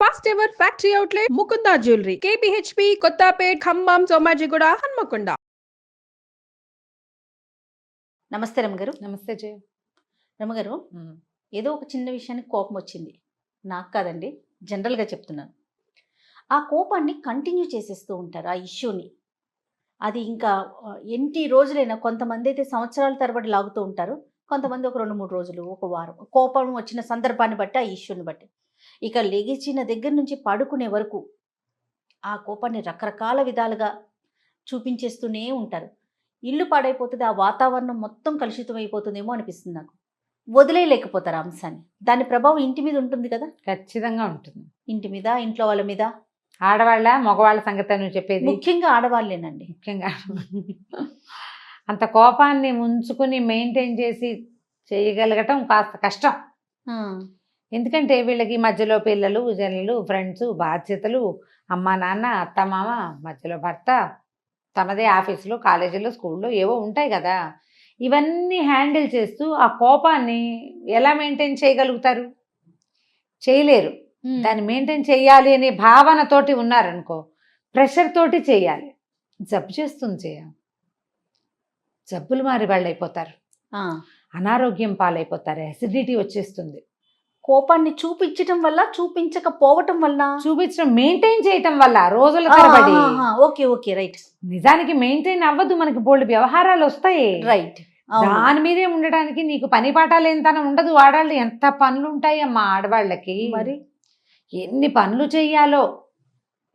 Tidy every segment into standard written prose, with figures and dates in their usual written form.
First ever factory outlet Mukunda jewellery KPHB Kothapet Khammam Somajiguda Hanamkonda. నమస్తే రమగారు. నమస్తే జయ. రమగారు, ఏదో ఒక చిన్న విషయానికి కోపం వచ్చింది. నాకు కాదండి, జనరల్గా చెప్తున్నాను. ఆ కోపాన్ని కంటిన్యూ చేసేస్తూ ఉంటారు, ఆ ఇష్యూని. అది ఇంకా ఎన్ని రోజులైనా, కొంతమంది అయితే సంవత్సరాల తరబడి లాగుతూ ఉంటారు, కొంతమంది ఒక 2-3 రోజులు, ఒక వారం. కోపం వచ్చిన సందర్భాన్ని బట్టి, ఆ ఇష్యూని బట్టి. ఇక లెగిచిన దగ్గర నుంచి పడుకునే వరకు ఆ కోపాన్ని రకరకాల విధాలుగా చూపించేస్తూనే ఉంటారు. ఇల్లు పాడైపోతుంది, ఆ వాతావరణం మొత్తం కలుషితం అయిపోతుందేమో అనిపిస్తుంది నాకు. వదిలేయలేకపోతారు ఆ అంశాన్ని. దాని ప్రభావం ఇంటి మీద ఉంటుంది కదా. ఖచ్చితంగా ఉంటుంది. ఇంటి మీద, ఇంట్లో వాళ్ళ మీద. ఆడవాళ్ళ మగవాళ్ళ సంగతి నువ్వు చెప్పేది? ముఖ్యంగా ఆడవాళ్ళేనండి. ముఖ్యంగా అంత కోపాన్ని ఉంచుకుని మెయింటైన్ చేసి చేయగలగటం కాస్త కష్టం. ఎందుకంటే వీళ్ళకి మధ్యలో పిల్లలు, జనులు, ఫ్రెండ్స్, బాధ్యతలు, అమ్మ నాన్న, అత్త మామ, మధ్యలో భర్త, తమదే ఆఫీసులో, కాలేజీలో, స్కూల్లో ఏవో ఉంటాయి కదా. ఇవన్నీ హ్యాండిల్ చేస్తూ ఆ కోపాన్ని ఎలా మెయింటైన్ చేయగలుగుతారు? చేయలేరు. దాన్ని మెయింటైన్ చేయాలి అనే భావనతోటి ఉన్నారనుకో, ప్రెషర్ తోటి చేయాలి. జబ్బు చేస్తుంది చేయ. జబ్బులు మారి వాళ్ళు అయిపోతారు, అనారోగ్యం పాలైపోతారు, అసిడిటీ వచ్చేస్తుంది. కోపాన్ని చూపించటం వల్ల, చూపించకపోవటం వల్ల, చూపించడం మెయింటైన్ చేయటం వల్ల రోజుల తరబడి. Okay okay, right. నిజానికి మెయింటైన్ అవ్వదు, మనకి బోల్డ్ వ్యవహారాలు వస్తాయి. రైట్. దాని మీదే ఉండడానికి నీకు పని పాఠాలు ఎంతన ఉండదు. ఆడవాళ్ళు ఎంత పనులు ఉంటాయి అమ్మా ఆడవాళ్ళకి. మరి ఎన్ని పనులు చెయ్యాలో.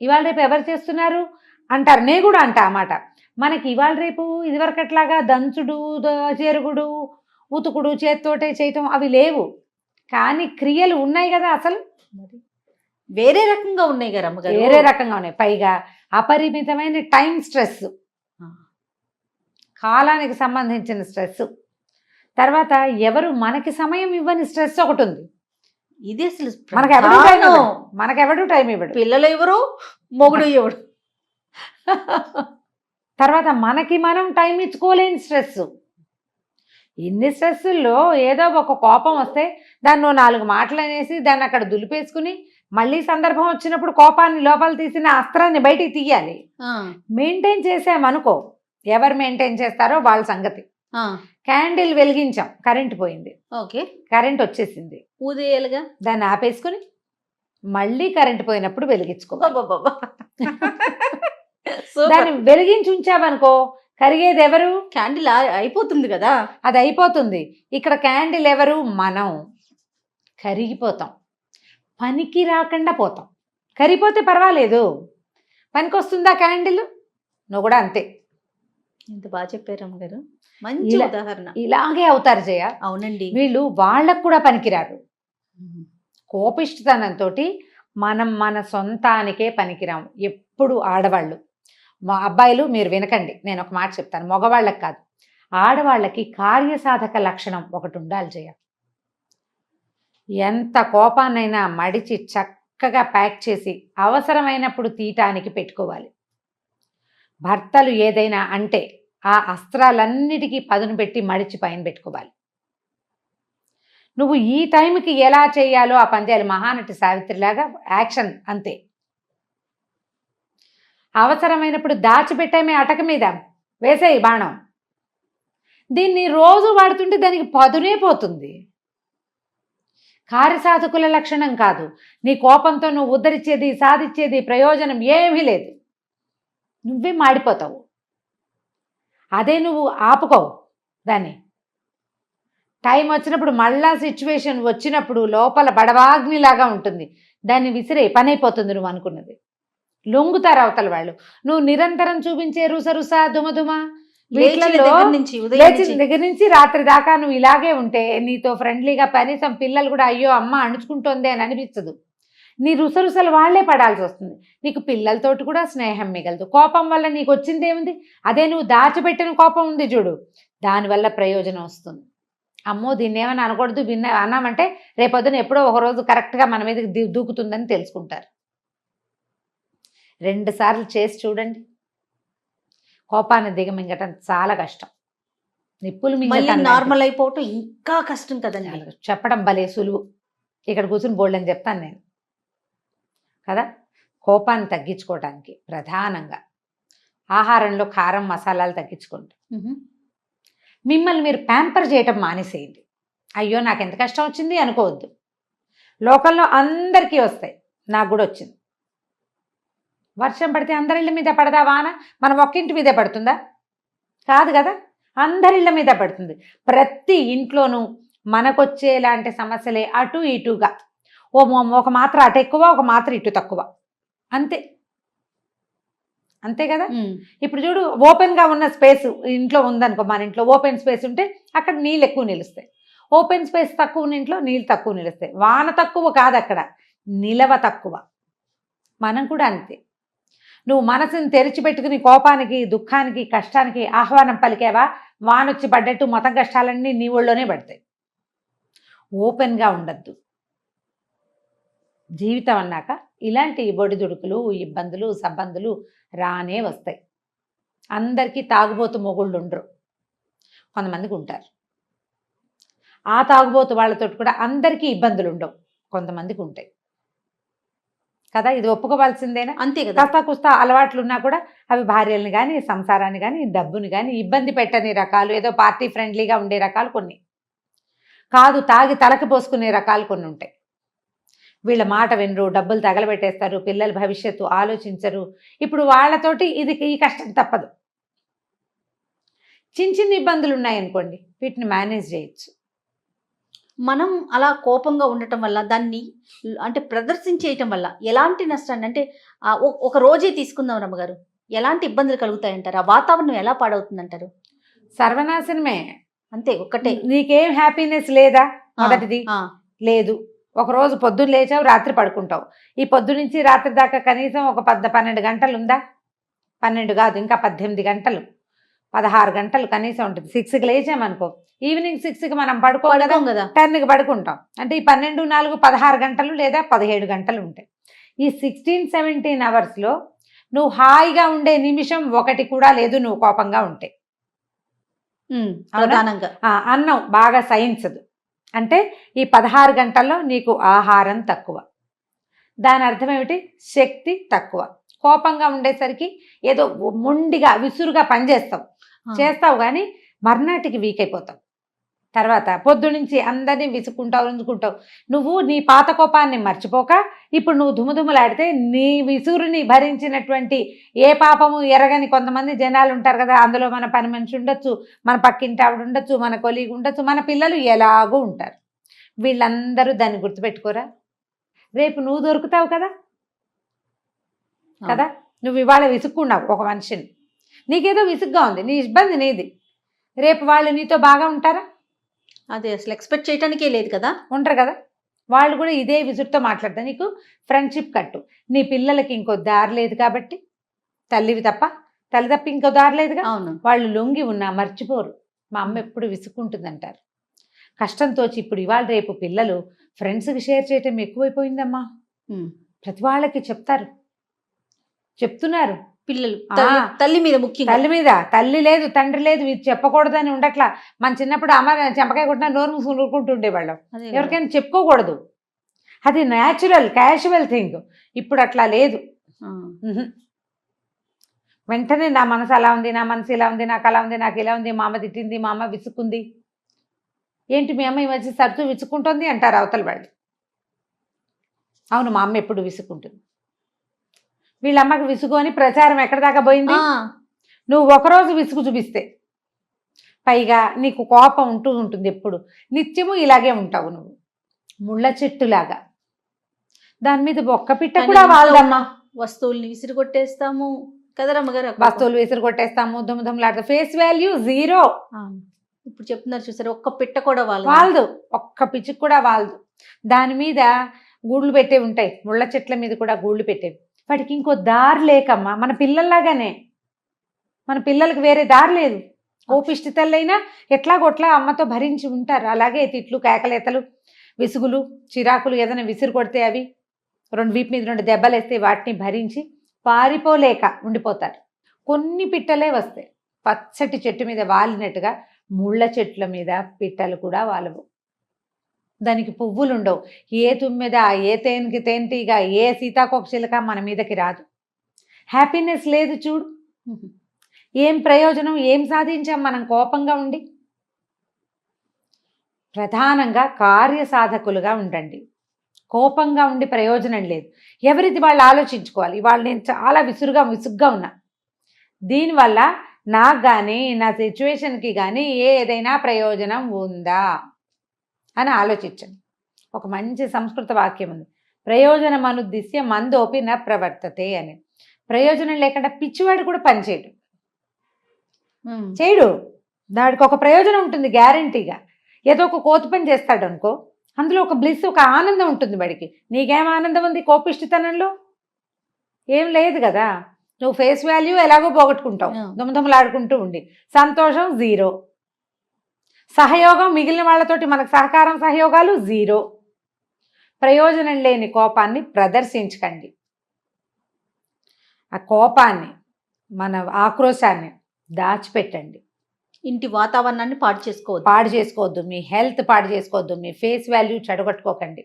ఇవాళ రేపు ఎవరు చేస్తున్నారు అంటారు, నేను కూడా అంటా అన్నమాట. మనకి ఇవాళ రేపు ఇదివరకట్లాగా దంచుడు, చెరుగుడు, ఉతుకుడు, చేత్తోటే చేయటం అవి లేవు. కానీ క్రియలు ఉన్నాయి కదా. అసలు వేరే రకంగా ఉన్నాయి కదా అమ్మగారు, వేరే రకంగా ఉన్నాయి. పైగా అపరిమితమైన టైం స్ట్రెస్, కాలానికి సంబంధించిన స్ట్రెస్. తర్వాత ఎవరు మనకి సమయం ఇవ్వని స్ట్రెస్ ఒకటి ఉంది. ఇది అసలు మనకెవడు టైం ఇవ్వడు. పిల్లలు ఎవరు, మొగుడు ఎవడు. తర్వాత మనకి మనం టైం ఇచ్చుకోలేని స్ట్రెస్. ఇన్ని స్ట్రెస్సుల్లో ఏదో ఒక కోపం వస్తే దాన్ని 4 మాటలు అనేసి దాన్ని అక్కడ దులిపేసుకుని మళ్ళీ సందర్భం వచ్చినప్పుడు కోపాన్ని లోపల తీసిన అస్త్రాన్ని బయటికి తీయాలి. మెయింటైన్ చేసామనుకో, ఎవరు మెయింటైన్ చేస్తారో వాళ్ళ సంగతి. క్యాండిల్ వెలిగించాం, కరెంట్ పోయింది. ఓకే, కరెంట్ వచ్చేసింది, ఊదేయాలిగా. దాన్ని ఆపేసుకుని మళ్ళీ కరెంట్ పోయినప్పుడు వెలిగించుకో. దాన్ని వెలిగించి ఉంచామనుకో, కరిగేది ఎవరు? క్యాండిల్ అయిపోతుంది కదా, అది అయిపోతుంది. ఇక్కడ క్యాండిల్ ఎవరు? మనం. కరిగిపోతాం, పనికి రాకుండా పోతాం. కరిగిపోతే పర్వాలేదు, పనికి వస్తుందా క్యాండిల్? నువ్వు కూడా అంతే. ఎంత బాగా చెప్పారు అమ్మగారు, మంచి ఉదాహరణ. ఇలాగే అవుతారు జయ. అవునండి, వీళ్ళు వాళ్ళకు కూడా పనికిరారు. కోపిష్టతనంతో మనం మన సొంతానికే పనికిరాము ఎప్పుడు. ఆడవాళ్ళు, మా అబ్బాయిలు మీరు వినకండి, నేను ఒక మాట చెప్తాను, మగవాళ్ళకి కాదు, ఆడవాళ్ళకి కార్యసాధక లక్షణం ఒకటి ఉండాలి జయ. ఎంత కోపాన్నైనా మడిచి చక్కగా ప్యాక్ చేసి అవసరమైనప్పుడు తీయటానికి పెట్టుకోవాలి. భర్తలు ఏదైనా అంటే ఆ అస్త్రాలన్నిటికీ పదును పెట్టి మడిచి పైన పెట్టుకోవాలి. నువ్వు ఈ టైంకి ఎలా చేయాలో ఆ పని చేయాలి. మహానటి సావిత్రిలాగా యాక్షన్ అంతే. అవసరమైనప్పుడు దాచిపెట్టామే అటక మీద వేసేయి బాణం. దీన్ని రోజు వాడుతుంటే దానికి పదునే పోతుంది. కార్యసాధకుల లక్షణం కాదు. నీ కోపంతో నువ్వు ఉద్ధరించేది, సాధించేది ప్రయోజనం ఏమీ లేదు. నువ్వే మాడిపోతావు. అదే నువ్వు ఆపుకోవు దాన్ని. టైం వచ్చినప్పుడు మళ్ళా సిచ్యువేషన్ వచ్చినప్పుడు లోపల బడవాగ్నిలాగా ఉంటుంది, దాన్ని విసిరే పని అయిపోతుంది నువ్వు అనుకున్నది. లొంగుతారు అవతల వాళ్ళు. నువ్వు నిరంతరం చూపించే రుసరుస దుమదుమ లేచిన దగ్గర నుంచి రాత్రి దాకా నువ్వు ఇలాగే ఉంటే నీతో ఫ్రెండ్లీగా కనీసం పిల్లలు కూడా అయ్యో అమ్మ అణుచుకుంటోంది అని అనిపించదు. నీ రుసరుసలు వాళ్లే పడాల్సి వస్తుంది. నీకు పిల్లలతోటి కూడా స్నేహం మిగలదు. కోపం వల్ల నీకు వచ్చింది ఏముంది? అదే నువ్వు దాచిపెట్టిన కోపం ఉంది చూడు, దానివల్ల ప్రయోజనం వస్తుంది. అమ్మో దీన్ని ఏమైనా అనకూడదు, అన్నామంటే రేపొద్దున ఎప్పుడో ఒకరోజు కరెక్ట్గా మన మీదకి దూకుతుందని తెలుసుకుంటారు. 2 సార్లు చేసి చూడండి. కోపాన్ని దిగమింగటం చాలా కష్టం. నిప్పులు మింగటం నార్మల్ అయిపోవటం ఇంకా కష్టం కదండి. చెప్పడం భలే సులువు. ఇక్కడ కూర్చుని బోల్డ్ అని చెప్తాను నేను. కదా. కోపాన్ని తగ్గించుకోవడానికి ప్రధానంగా ఆహారంలో కారం మసాలాలు తగ్గించుకోండి. మిమ్మల్ని మీరు ప్యాంపర్ చేయటం మానేసేయండి. అయ్యో నాకు ఎంత కష్టం వచ్చింది అనుకోవద్దు. లోకంలో అందరికీ వస్తాయి, నాకు కూడా వచ్చింది. వర్షం పడితే అందరిళ్ళ మీద పడదా వాన? మనం ఒక్కింటి మీదే పడుతుందా? కాదు కదా, అందరిళ్ళ మీద పడుతుంది. ప్రతి ఇంట్లోనూ మనకొచ్చేలాంటి సమస్యలే అటు ఇటుగా, ఒక మాత్ర అటు ఎక్కువ, ఒక మాత్ర ఇటు తక్కువ, అంతే అంతే కదా. ఇప్పుడు చూడు, ఓపెన్గా ఉన్న స్పేస్ ఇంట్లో ఉందనుకో, మన ఇంట్లో ఓపెన్ స్పేస్ ఉంటే అక్కడ నీళ్ళు ఎక్కువ నిలుస్తాయి. ఓపెన్ స్పేస్ తక్కువ ఉన్న ఇంట్లో నీళ్ళు తక్కువ నిలుస్తాయి. వాన తక్కువ కాదు, అక్కడ నిలవ తక్కువ. మనం కూడా అంతే. నువ్వు మనసుని తెరిచిపెట్టుకుని కోపానికి, దుఃఖానికి, కష్టానికి ఆహ్వానం పలికావా, వానొచ్చి పడ్డట్టు మొత్తం కష్టాలన్నీ నీ ఒళ్ళోనే పడతాయి. ఓపెన్గా ఉండద్దు. జీవితం అన్నాక ఇలాంటి బొడిదుడుకులు, ఇబ్బందులు, సబ్బందులు రానే వస్తాయి. అందరికీ తాగుబోతు మొగుళ్ళు ఉండరు, కొంతమందికి ఉంటారు. ఆ తాగుబోతు వాళ్ళతో కూడా అందరికీ ఇబ్బందులు ఉండవు, కొంతమందికి ఉంటాయి కదా. ఇది ఒప్పుకోవాల్సిందేనా? అంతే కదా. కాస్త కుస్తా అలవాట్లు ఉన్నా కూడా అవి భార్యల్ని కానీ, సంసారాన్ని కానీ, డబ్బుని కానీ ఇబ్బంది పెట్టని రకాలు, ఏదో పార్టీ ఫ్రెండ్లీగా ఉండే రకాలు కొన్ని, కాదు తాగి తలకి పోసుకునే రకాలు కొన్ని ఉంటాయి. వీళ్ళ మాట వినరు, డబ్బులు తగలబెట్టేస్తారు, పిల్లల భవిష్యత్తు ఆలోచించరు. ఇప్పుడు వాళ్ళతోటి ఈ కష్టం తప్పదు. చిన్న చిన్న ఇబ్బందులు ఉన్నాయనుకోండి, వీటిని మేనేజ్ చేయొచ్చు. మనం అలా కోపంగా ఉండటం వల్ల, దాన్ని అంటే ప్రదర్శించేయటం వల్ల ఎలాంటి నష్టాన్ని, అంటే ఒక రోజే తీసుకుందాం రమ్మగారు, ఎలాంటి ఇబ్బందులు కలుగుతాయంటారు? ఆ వాతావరణం ఎలా పాడవుతుందంటారు? సర్వనాశనమే. అంతే, ఒక్కటే. నీకేం హ్యాపీనెస్ లేదా? మొదటిది లేదు. ఒకరోజు పొద్దున్న లేచావు, రాత్రి పడుకుంటావు. ఈ పొద్దు నుంచి రాత్రి దాకా కనీసం ఒక 12 గంటలు ఉందా? 12 కాదు, ఇంకా 18 గంటలు, 16 గంటలు కనీసం ఉంటుంది. 6కి లేచామనుకో, ఈవినింగ్ 6కి మనం పడుకోగలం కదా, 10కి పడుకుంటాం. అంటే ఈ 12, 4, 16 గంటలు లేదా 17 గంటలు ఉంటాయి. ఈ 16-17 అవర్స్లో నువ్వు హాయిగా ఉండే నిమిషం ఒకటి కూడా లేదు, నువ్వు కోపంగా ఉంటే. ప్రధానంగా అన్నం బాగా సహించదు. అంటే ఈ 16 గంటల్లో నీకు ఆహారం తక్కువ. దాని అర్థం ఏమిటి? శక్తి తక్కువ. కోపంగా ఉండేసరికి ఏదో మొండిగా విసురుగా చేస్తావు కానీ మర్నాటికి వీక్ అయిపోతావు. తర్వాత పొద్దునుంచి అందరినీ విసుక్కుంటావు. నువ్వు నీ పాత కోపాన్ని మర్చిపోక ఇప్పుడు నువ్వు దుమ్ముదుమ్ములాడితే నీ విసురుని భరించినటువంటి ఏ పాపము ఎరగని కొంతమంది జనాలు ఉంటారు కదా. అందులో మన పని మనిషి ఉండొచ్చు, మన పక్కింటి ఆవిడ ఉండొచ్చు, మన కొలీగ్ ఉండొచ్చు, మన పిల్లలు ఎలాగూ ఉంటారు. వీళ్ళందరూ దాన్ని గుర్తుపెట్టుకోరా? రేపు నువ్వు దొరుకుతావు కదా. నువ్వు ఇవాళ విసుక్కున్నావు ఒక మనిషిని, నీకేదో విసుగ్గా ఉంది, నీ ఇబ్బంది నీది. రేపు వాళ్ళు నీతో బాగా ఉంటారా? అది అసలు ఎక్స్పెక్ట్ చేయడానికే లేదు కదా. ఉంటారు కదా. వాళ్ళు కూడా ఇదే విసురుతో మాట్లాడతారు. నీకు ఫ్రెండ్షిప్ కట్టు. నీ పిల్లలకి ఇంకో దారి లేదు కాబట్టి, తల్లి తప్ప ఇంకో దారి లేదుగా. వాళ్ళు లొంగి ఉన్నా మర్చిపోరు. మా అమ్మ ఎప్పుడు విసుక్కుంటుందంటారు. కష్టంతో ఇప్పుడు ఇవాళ రేపు పిల్లలు ఫ్రెండ్స్కి షేర్ చేయటం ఎక్కువైపోయిందమ్మా. ప్రతి వాళ్ళకి చెప్తున్నారు పిల్లలు. తల్లి మీద ముఖ్యం, తల్లి లేదు, తండ్రి లేదు, ఇది చెప్పకూడదని ఉండట్లా. మన చిన్నప్పుడు అమ్మ చెంపకాయ కొట్టినా నోరు మూసుకుని ఊరుకుంటుండేవాళ్ళం. ఎవరికైనా చెప్పుకోకూడదు, అది న్యాచురల్ క్యాజువల్ థింగ్. ఇప్పుడు అట్లా లేదు. వెంటనే నా మనసు అలా ఉంది, నా మనసు ఇలా ఉంది, నాకు అలా ఉంది, నాకు ఇలా ఉంది, మా అమ్మ తిట్టింది, మా అమ్మ విసుక్కుంది. ఏంటి మీ అమ్మ ఈ మధ్య తరచూ విసుక్కుంటుంది అంటారు అవతల వాళ్ళు. అవును, మా అమ్మ ఎప్పుడు విసుక్కుంటుంది. వీళ్ళమ్మకి విసుగు అని ప్రచారం ఎక్కడ దాకా పోయింది. నువ్వు ఒకరోజు విసుగు చూపిస్తే, పైగా నీకు కోపం ఉంటుంది ఎప్పుడు, నిత్యము ఇలాగే ఉంటావు నువ్వు, ముళ్ళ చెట్టులాగా. దాని మీద ఒక్క పిట్ట కూడా వాళ్ళదమ్మా. వస్తువుల్ని విసిరి కొట్టేస్తాము కదరమ్మగారు, వస్తువులు విసిరి కొట్టేస్తాము, దుమ్ములాడతాం, ఫేస్ వాల్యూ 0. ఇప్పుడు చెప్తున్నారు చూసారు, ఒక్క పిట్ట కూడా వాళ్ళదు, ఒక్క పిచ్చుకు కూడా వాళ్ళదు. దాని మీద గూళ్ళు పెట్టే ఉంటాయి, ముళ్ళ చెట్ల మీద కూడా గూళ్ళు పెట్టేవి. వాటికి ఇంకో దారి లేకమ్మా. మన పిల్లల్లాగానే, మన పిల్లలకి వేరే దారి లేదు. కోపిష్టి తల్లైనా ఎట్లాగొట్లా అమ్మతో భరించి ఉంటారు. అలాగే తిట్లు, కేకలేతలు, విసుగులు, చిరాకులు, ఏదైనా విసిరు కొడితే అవి వీపు మీద 2 దెబ్బలు వేస్తే వాటిని భరించి పారిపోలేక ఉండిపోతారు. కొన్ని పిట్టలే వస్తాయి. పచ్చటి చెట్టు మీద వాలినట్టుగా ముళ్ళ చెట్ల మీద పిట్టలు కూడా వాలవు. దానికి పువ్వులు ఉండవు, ఏ తుమ్మెద, ఏ తేనెకి తేనెటీగ, ఏ సీతాకోకచిలుక మన మీదకి రాదు. హ్యాపీనెస్ లేదు చూడు. ఏం ప్రయోజనం, ఏం సాధించాం మనం కోపంగా ఉండి? ప్రధానంగా కార్యసాధకులుగా ఉండండి. కోపంగా ఉండి ప్రయోజనం లేదు. ఎవరిది వాళ్ళు ఆలోచించుకోవాలి. ఇవాళ నేను చాలా విసుగ్గా ఉన్నా, దీనివల్ల నాకు కానీ నా సిచ్యువేషన్కి కానీ ఏదైనా ప్రయోజనం ఉందా అని ఆలోచించండి. ఒక మంచి సంస్కృత వాక్యం ఉంది, ప్రయోజనం అనుద్దిశ్య మందోపి న ప్రవర్తతే అని. ప్రయోజనం లేకుండా పిచ్చివాడు కూడా పనిచేయడు, చేయడు. దానికి ఒక ప్రయోజనం ఉంటుంది గ్యారంటీగా. ఏదో ఒక కోతి పని చేస్తాడు అనుకో, అందులో ఒక బ్లిస్, ఒక ఆనందం ఉంటుంది వాడికి. నీకేం ఆనందం ఉంది కోపిష్టితనంలో? ఏం లేదు కదా. నువ్వు ఫేస్ వాల్యూ ఎలాగో పోగొట్టుకుంటావు దుమదుమలాడుకుంటూ ఉండి. సంతోషం జీరో, సహయోగం మిగిలిన వాళ్ళతోటి మనకు సహకారం సహయోగాలు జీరో. ప్రయోజనం లేని కోపాన్ని ప్రదర్శించకండి. ఆ కోపాన్ని, మన ఆక్రోశాన్ని దాచిపెట్టండి. ఇంటి వాతావరణాన్ని పాడు చేసుకోవద్దు, మీ హెల్త్ పాడు చేసుకోవద్దు, మీ ఫేస్ వాల్యూ చెడగొట్టుకోకండి.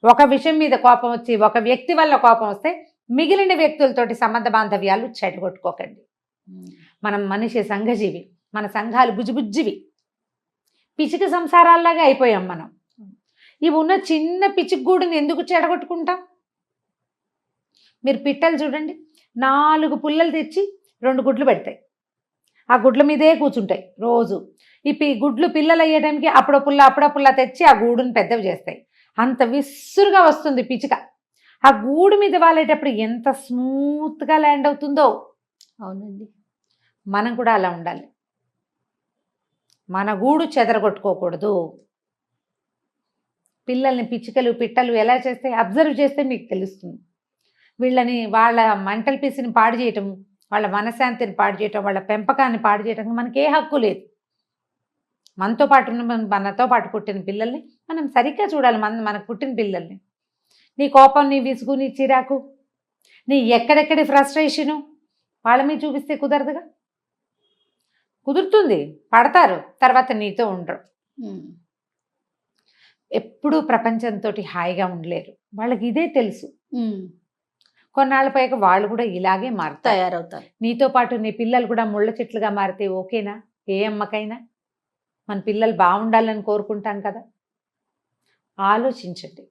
ఒక విషయం మీద కోపం వచ్చి, ఒక వ్యక్తి వల్ల కోపం వస్తే మిగిలిన వ్యక్తులతోటి సంబంధ బాంధవ్యాలు చెడగొట్టుకోకండి. మనం మనిషి సంఘజీవి, మన సంఘాలు బుజ్జిబుజ్జివి, పిచ్చిక సంసారాల్లాగా అయిపోయాం మనం. ఇవి ఉన్న చిన్న పిచ్చిగూడుని ఎందుకు చెడగొట్టుకుంటాం? మీరు పిట్టలు చూడండి, 4 పుల్లలు తెచ్చి 2 గుడ్లు పెడతాయి, ఆ గుడ్ల మీదే కూర్చుంటాయి రోజు. ఈ గుడ్లు పిల్లలు అయ్యే టైంకి అప్పుడో పుల్ల తెచ్చి ఆ గూడుని పెద్దవి చేస్తాయి. అంత విసురుగా వస్తుంది పిచ్చిక. ఆ గూడు మీద వాళ్ళేటప్పుడు ఎంత స్మూత్గా ల్యాండ్ అవుతుందో. అవునండి, మనం కూడా అలా ఉండాలి. మన గూడు చెదరగొట్టుకోకూడదు. పిల్లల్ని పిచ్చికలు పిట్టలు ఎలా చేస్తే అబ్జర్వ్ చేస్తే మీకు తెలుస్తుంది. వీళ్ళని, వాళ్ళ మెంటల్ పీస్ని పాడు చేయటం, వాళ్ళ మనశ్శాంతిని పాడు చేయటం, వాళ్ళ పెంపకాన్ని పాడు చేయటం మనకి ఏ హక్కు లేదు. మనతో పాటు పుట్టిన పిల్లల్ని మనం సరిగ్గా చూడాలి. మనకు పుట్టిన పిల్లల్ని. నీ కోపం, నీ విసుగు, నీ చిరాకు, నీ ఎక్కడెక్కడి ఫ్రస్ట్రేషను వాళ్ళ మీద చూపిస్తే కుదరదుగా. కుదురుతుంది, పడతారు, తర్వాత నీతో ఉండరు. ఎప్పుడూ ప్రపంచంతో హాయిగా ఉండలేరు. వాళ్ళకి ఇదే తెలుసు. కొన్నాళ్ళ పైకి వాళ్ళు కూడా ఇలాగే తయారవుతారు. నీతో పాటు నీ పిల్లలు కూడా ముళ్ళ చెట్లుగా మారితే ఓకేనా? ఏ అమ్మకైనా మన పిల్లలు బాగుండాలని కోరుకుంటాం కదా. ఆలోచించండి.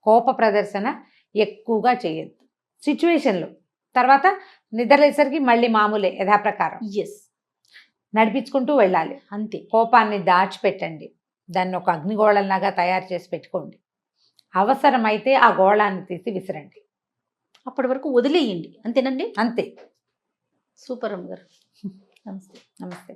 కోప ప్రదర్శన ఎక్కువగా చేయొద్దు సిచ్యువేషన్లో. తర్వాత నిద్రలేసరికి మళ్ళీ మామూలే, యథాప్రకారం నడిపించుకుంటూ వెళ్ళాలి అంతే. కోపాన్ని దాచిపెట్టండి, దాన్ని ఒక అగ్నిగోళంలాగా తయారు చేసి పెట్టుకోండి. అవసరమైతే ఆ గోళాన్ని తీసి విసిరండి, అప్పటి వరకు వదిలేయండి. అంతేనండి? అంతే. సూపర్ అమ్మగారు. నమస్తే. నమస్తే.